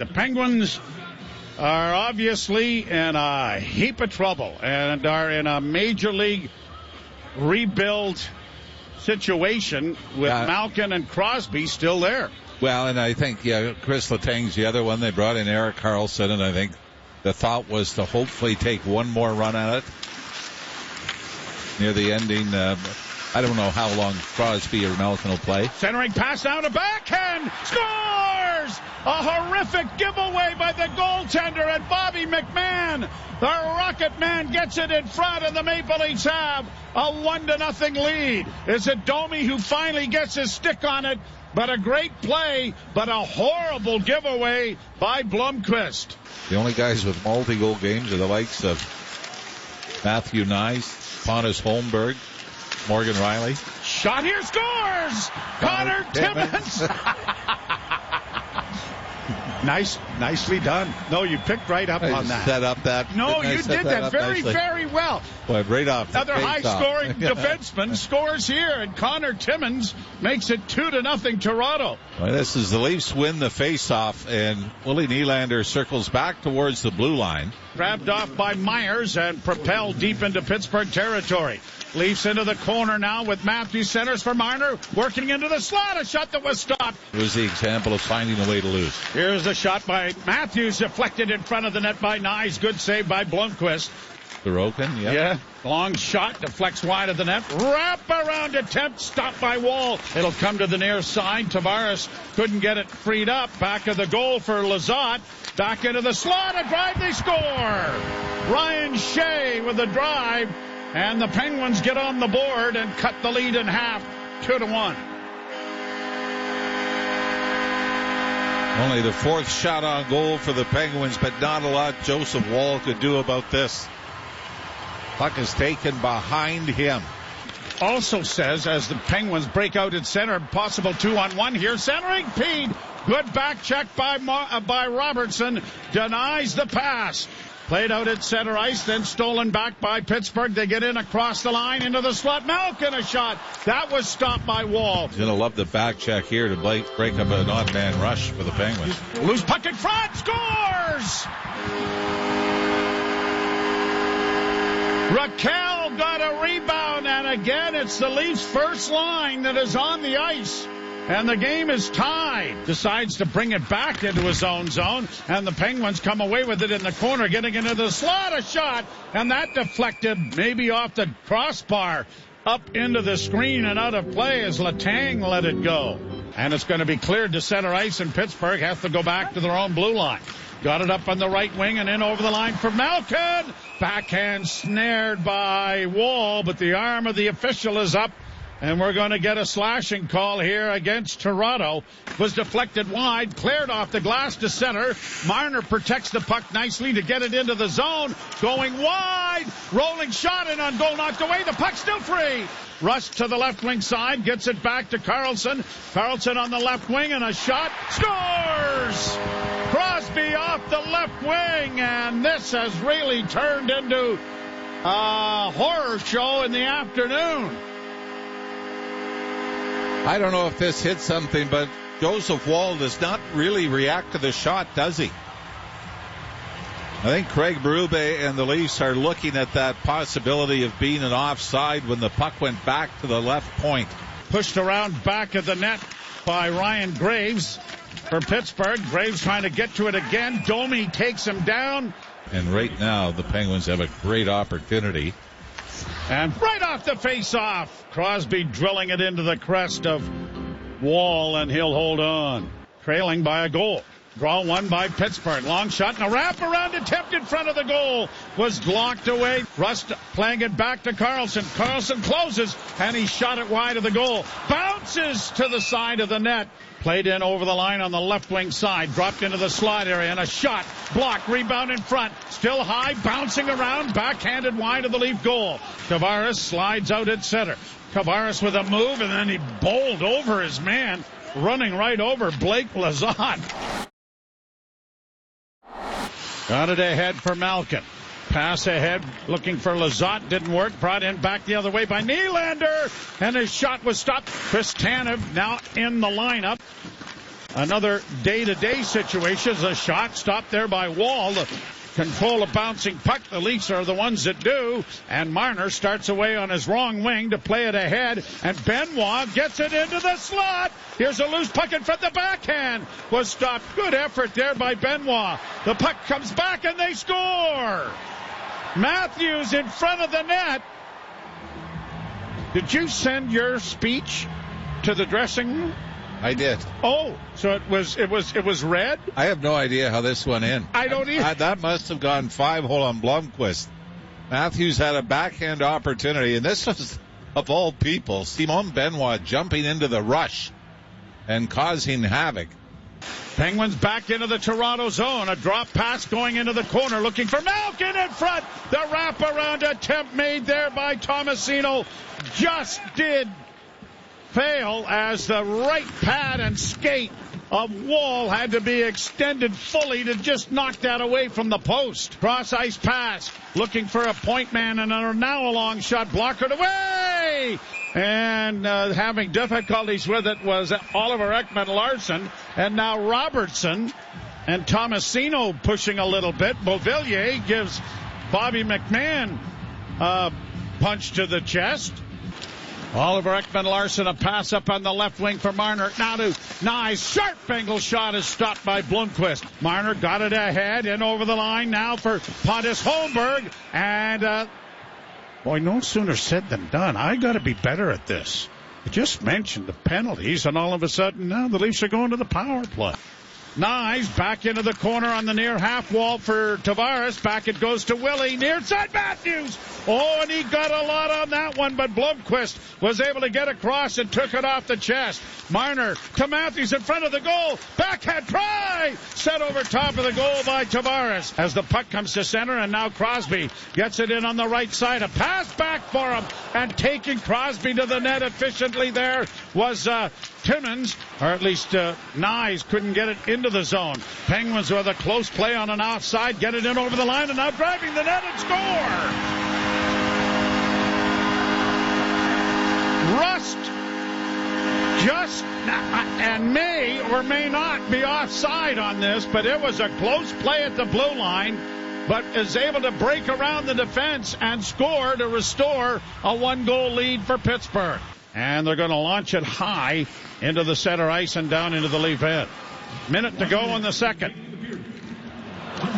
The Penguins are obviously in a heap of trouble and are in a major league rebuild situation with Malkin and Crosby still there. Well, and I think, Chris Letang's the other one. They brought in Erik Karlsson, and I think the thought was to hopefully take one more run at it near the ending. I don't know how long Crosby or Malkin will play. Centering pass down to backhand. Scores! A horrific giveaway by the goaltender and Bobby McMahon. The Rocket Man gets it in front, and the Maple Leafs have a 1-0 lead. Is it Domi who finally gets his stick on it? But a great play, but a horrible giveaway by Blomqvist. The only guys with multi-goal games are the likes of Matthew Nyes, Pontus Holmberg, Morgan Riley. Shot here, scores! Connor Timmins. Nicely done. No, you picked right up on that. Set up that. No, you did that very, nicely. Very well. Boy, right off. Another high-scoring defenseman scores here, and Connor Timmins makes it 2-0 Toronto. Well, this is the Leafs win the face-off, and Willie Nylander circles back towards the blue line. Grabbed off by Myers and propelled deep into Pittsburgh territory. Leafs into the corner now with Matthews, centers for Marner, working into the slot, a shot that was stopped. It was the example of finding a way to lose. Here's the shot by Matthews, deflected in front of the net by Nyes. Good save by Blomqvist. Sorokin, yeah. Long shot, deflects wide of the net. Wrap around attempt, stopped by Wall. It'll come to the near side. Tavares couldn't get it freed up. Back of the goal for Lizotte. Back into the slot, a drive, they score. Ryan Shea with the drive. And the Penguins get on the board and cut the lead in half, 2-1. Only the fourth shot on goal for the Penguins, but not a lot Joseph Woll could do about this. Puck is taken behind him. Also says, as the Penguins break out at center, possible 2-on-1 here. Centering, Pete. Good back check by Robertson. Denies the pass. Played out at center ice, then stolen back by Pittsburgh. They get in across the line into the slot. Malkin a shot. That was stopped by Wall. He's going to love the back check here to break up an odd man rush for the Penguins. Loose puck in front. Scores! Raquel got a rebound, and again it's the Leafs' first line that is on the ice. And the game is tied. Decides to bring it back into his own zone. And the Penguins come away with it in the corner, getting into the slot, a shot. And that deflected maybe off the crossbar up into the screen and out of play as Letang let it go. And it's going to be cleared to center ice, and Pittsburgh has to go back to their own blue line. Got it up on the right wing and in over the line for Malkin. Backhand snared by Wall, but the arm of the official is up. And we're going to get a slashing call here against Toronto. Was deflected wide, cleared off the glass to center. Marner protects the puck nicely to get it into the zone. Going wide, rolling shot and on goal, knocked away. The puck still free. Rush to the left wing side, gets it back to Karlsson. Karlsson on the left wing and a shot. Scores! Crosby off the left wing, and this has really turned into a horror show in the afternoon. I don't know if this hit something, but Joseph Woll does not really react to the shot, does he? I think Craig Berube and the Leafs are looking at that possibility of being an offside when the puck went back to the left point. Pushed around back of the net by Ryan Graves for Pittsburgh. Graves trying to get to it again. Domi takes him down. And right now the Penguins have a great opportunity. And right off the face-off, Crosby drilling it into the crest of Wall, and he'll hold on. Trailing by a goal. Draw one by Pittsburgh. Long shot and a wrap-around attempt in front of the goal was blocked away. Rust playing it back to Karlsson. Karlsson closes, and he shot it wide of the goal. Bounces to the side of the net. Played in over the line on the left wing side. Dropped into the slot area, and a shot. Blocked, rebound in front. Still high, bouncing around. Backhanded wide of the Leaf goal. Tavares slides out at center. Tavares with a move, and then he bowled over his man. Running right over Blake Lizotte. Got it ahead for Malkin. Pass ahead, looking for Lizotte. Didn't work. Brought in back the other way by Nylander. And his shot was stopped. Chris Tanev now in the lineup. Another day-to-day situation is a shot stopped there by Wall. The control a bouncing puck. The Leafs are the ones that do. And Marner starts away on his wrong wing to play it ahead. And Benoit gets it into the slot. Here's a loose puck in front. The backhand was stopped. Good effort there by Benoit. The puck comes back and they score. Matthews in front of the net. Did you send your speech to the dressing room? I did. Oh, so it was red? I have no idea how this went in. I don't either. That must have gone 5-hole on Blomqvist. Matthews had a backhand opportunity, and this was, of all people, Simon Benoit jumping into the rush and causing havoc. Penguins back into the Toronto zone. A drop pass going into the corner, looking for Malkin in front. The wraparound attempt made there by Tomasino just did fail as the right pad and skate of Wall had to be extended fully to just knock that away from the post. Cross ice pass, looking for a point man, and now a long shot blockered away. And having difficulties with it was Oliver Ekman-Larsson, and now Robertson and Tomasino pushing a little bit. Beauvillier gives Bobby McMahon a punch to the chest. Oliver Ekman-Larsson, a pass up on the left wing for Marner. Now to Nice. Sharp angle shot is stopped by Blomqvist. Marner got it ahead and over the line now for Pontus Holmberg. And, boy, no sooner said than done. I got to be better at this. I just mentioned the penalties, and all of a sudden now the Leafs are going to the power play. Nice back into the corner on the near half wall for Tavares. Back it goes to Willie. Near side Matthews. Oh, and he got a lot on that one, but Blomqvist was able to get across and took it off the chest. Marner to Matthews in front of the goal. Backhand try. Set over top of the goal by Tavares. As the puck comes to center, and now Crosby gets it in on the right side. A pass back for him, and taking Crosby to the net efficiently there was Timmins, or at least Nyes couldn't get it into the zone. Penguins with a close play on an offside, get it in over the line, and now driving the net and score. Rust just and may or may not be offside on this, but it was a close play at the blue line, but is able to break around the defense and score to restore a 1-goal lead for Pittsburgh. And they're going to launch it high into the center ice and down into the Leaf end. Minute to go in the second.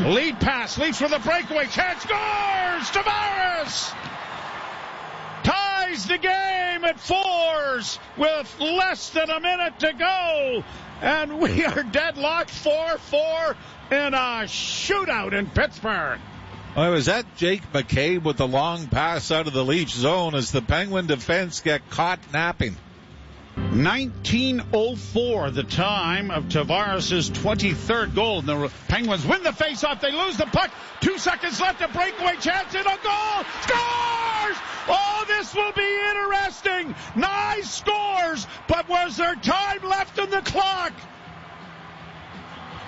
Lead pass, Leafs with a breakaway chance, scores! Tavares ties the game at 4s with less than a minute to go. And we are deadlocked 4-4 in a shootout in Pittsburgh. Well, was that Jake McCabe with the long pass out of the Leafs zone as the Penguin defense get caught napping. 19:04, the time of Tavares' 23rd goal. And the Penguins win the faceoff. They lose the puck. 2 seconds left. A breakaway chance and a goal. Scores! Oh, this will be interesting. Nice scores, but was there time left in the clock?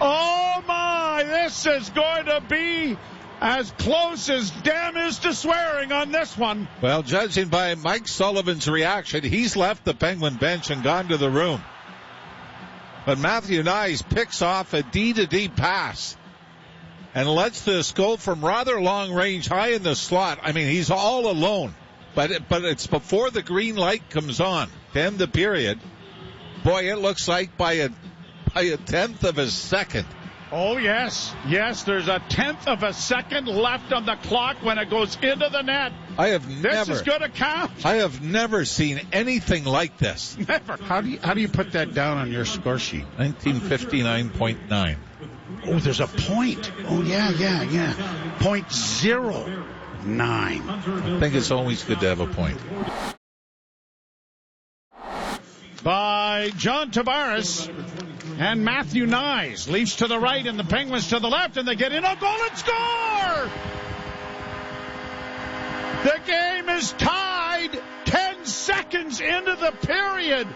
Oh my, this is going to be as close as damn is to swearing on this one. Well, judging by Mike Sullivan's reaction, he's left the Penguin bench and gone to the room. But Matthew Nyes picks off a D-to-D pass and lets this go from rather long range high in the slot. I mean, he's all alone. But it's before the green light comes on to end the period. Boy, it looks like by a 10th of a second. Oh, yes. Yes, there's a 10th of a second left on the clock when it goes into the net. This is going to count. I have never seen anything like this. Never. How do you put that down on your score sheet? 1959.9. Oh, there's a point. Oh, yeah. 0.09. I think it's always good to have a point. By John Tavares and Matthew Nyes. Leafs to the right and the Penguins to the left, and they get in a goal and score! The game is tied 10 seconds into the period,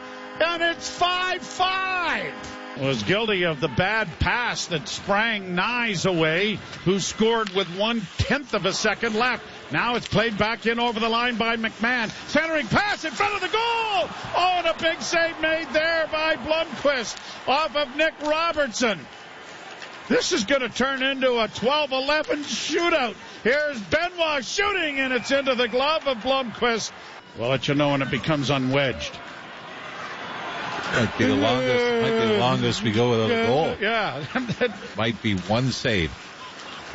and it's 5-5. was guilty of the bad pass that sprang Nyes away, who scored with 1/10 of a second left. Now it's played back in over the line by McMahon. Centering pass in front of the goal. Oh, and a big save made there by Blomqvist off of Nick Robertson. This is going to turn into a 12-11 shootout. Here's Benoit shooting, and it's into the glove of Blomqvist. We'll let you know when it becomes unwedged. Might be the longest we go without a goal. Yeah. Might be one save.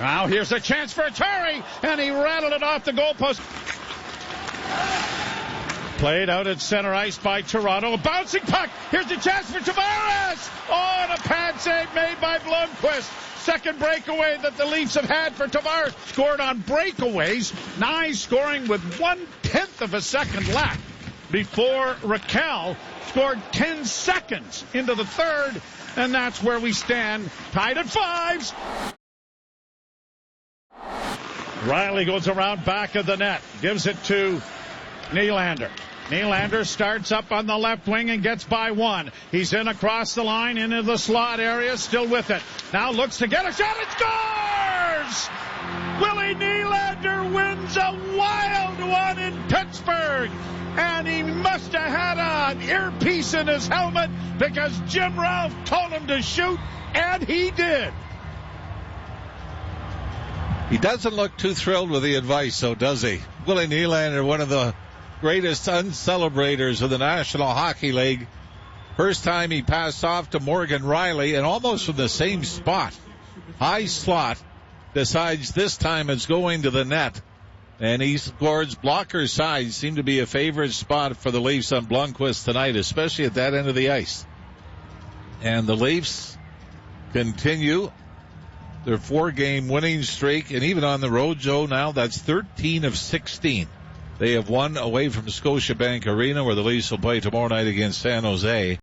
Now here's a chance for Terry, and he rattled it off the goalpost. Played out at center ice by Toronto. A bouncing puck. Here's the chance for Tavares. Oh, and a pad save made by Blomqvist. Second breakaway that the Leafs have had for Tavares. Scored on breakaways. Nyes scoring with 1/10 of a second left before Raquel scored 10 seconds into the third. And that's where we stand, tied at 5. Riley goes around back of the net. Gives it to Nylander. Nylander starts up on the left wing and gets by one. He's in across the line into the slot area, still with it. Now looks to get a shot and scores! Willie Nylander wins a wild one in Pittsburgh. And he must have had an earpiece in his helmet because Jim Ralph told him to shoot, and he did. He doesn't look too thrilled with the advice, though, does he? Willie Nylander, one of the greatest uncelebrators of the National Hockey League. First time he passed off to Morgan Riley, and almost from the same spot. High slot. Decides this time it's going to the net. And he scores. Blocker side seemed to be a favorite spot for the Leafs on Blomqvist tonight, especially at that end of the ice. And the Leafs continue their 4-game winning streak, and even on the road, Joe, now that's 13 of 16. They have won away from Scotiabank Arena, where the Leafs will play tomorrow night against San Jose.